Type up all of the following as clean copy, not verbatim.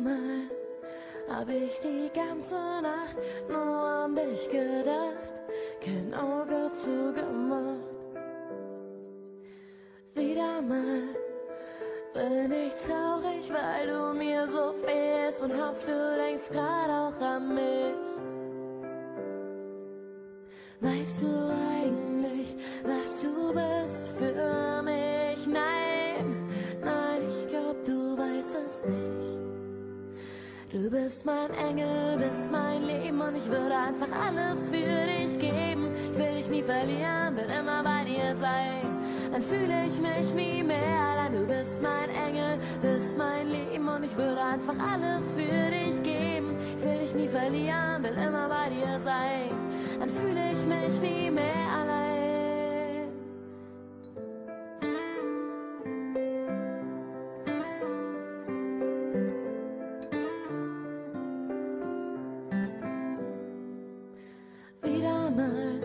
Mal hab ich die ganze Nacht nur an dich gedacht, kein Auge zugemacht. Wieder mal bin ich traurig, weil du mir so fehlst und hoffe, du denkst grad auch an mich. Weißt du eigentlich, was du bist für mich? Nein, nein, ich glaub, du weißt es nicht. Du bist mein Engel, bist mein Leben und ich würde einfach alles für dich geben. Ich will dich nie verlieren, will immer bei dir sein. Dann fühle ich mich nie mehr allein. Du bist mein Engel, bist mein Leben und ich würde einfach alles für dich geben. Ich will dich nie verlieren, will immer bei dir sein. Dann fühle ich mich nie mehr allein. Wieder mal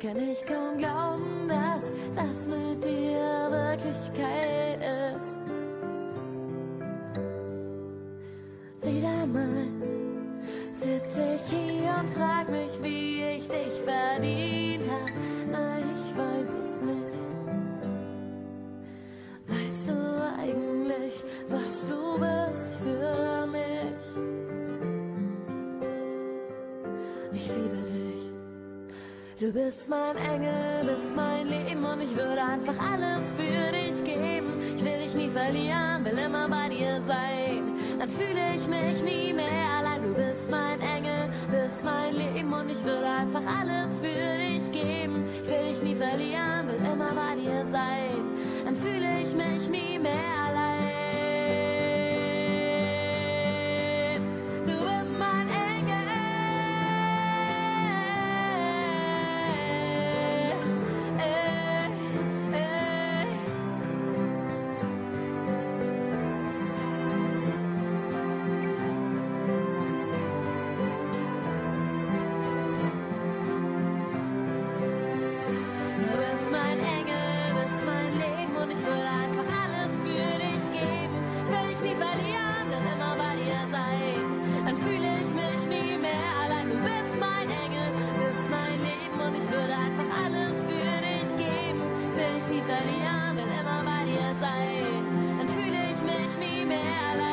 kann ich kaum glauben, dass das mit dir Wirklichkeit ist. Wieder mal sitze ich hier und frag mich, wie ich dich verdient hab. Nein, ich weiß es nicht. Weißt du eigentlich, was du bist für mich? Ich liebe dich. Du bist mein Engel, bist mein Leben und ich würde einfach alles für dich geben. Ich will dich nie verlieren, will immer bei dir sein. Dann fühle ich mich nie mehr allein. Du bist mein Engel, bist mein Leben und ich würde einfach alles für dich geben. Ich will dich nie verlieren, will immer bei dir sein. Dann fühle ich mich nie mehr allein. Du bist mein Engel. Du bist mein Engel, bist mein Leben und ich würde einfach alles für dich geben. Ich will dich nie verlieren, will immer bei dir sein. Dann fühle ich mich nie mehr allein. Du bist mein Engel, bist mein Leben und ich würde einfach alles für dich geben. Ich will dich nie verlieren, will immer bei dir sein. Dann fühle ich mich nie mehr allein.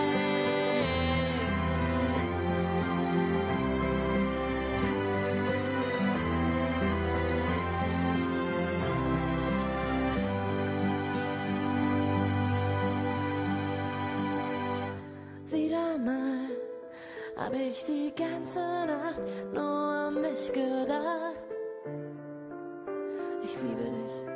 Wieder mal hab ich die ganze Nacht nur an dich gedacht. Ich liebe dich.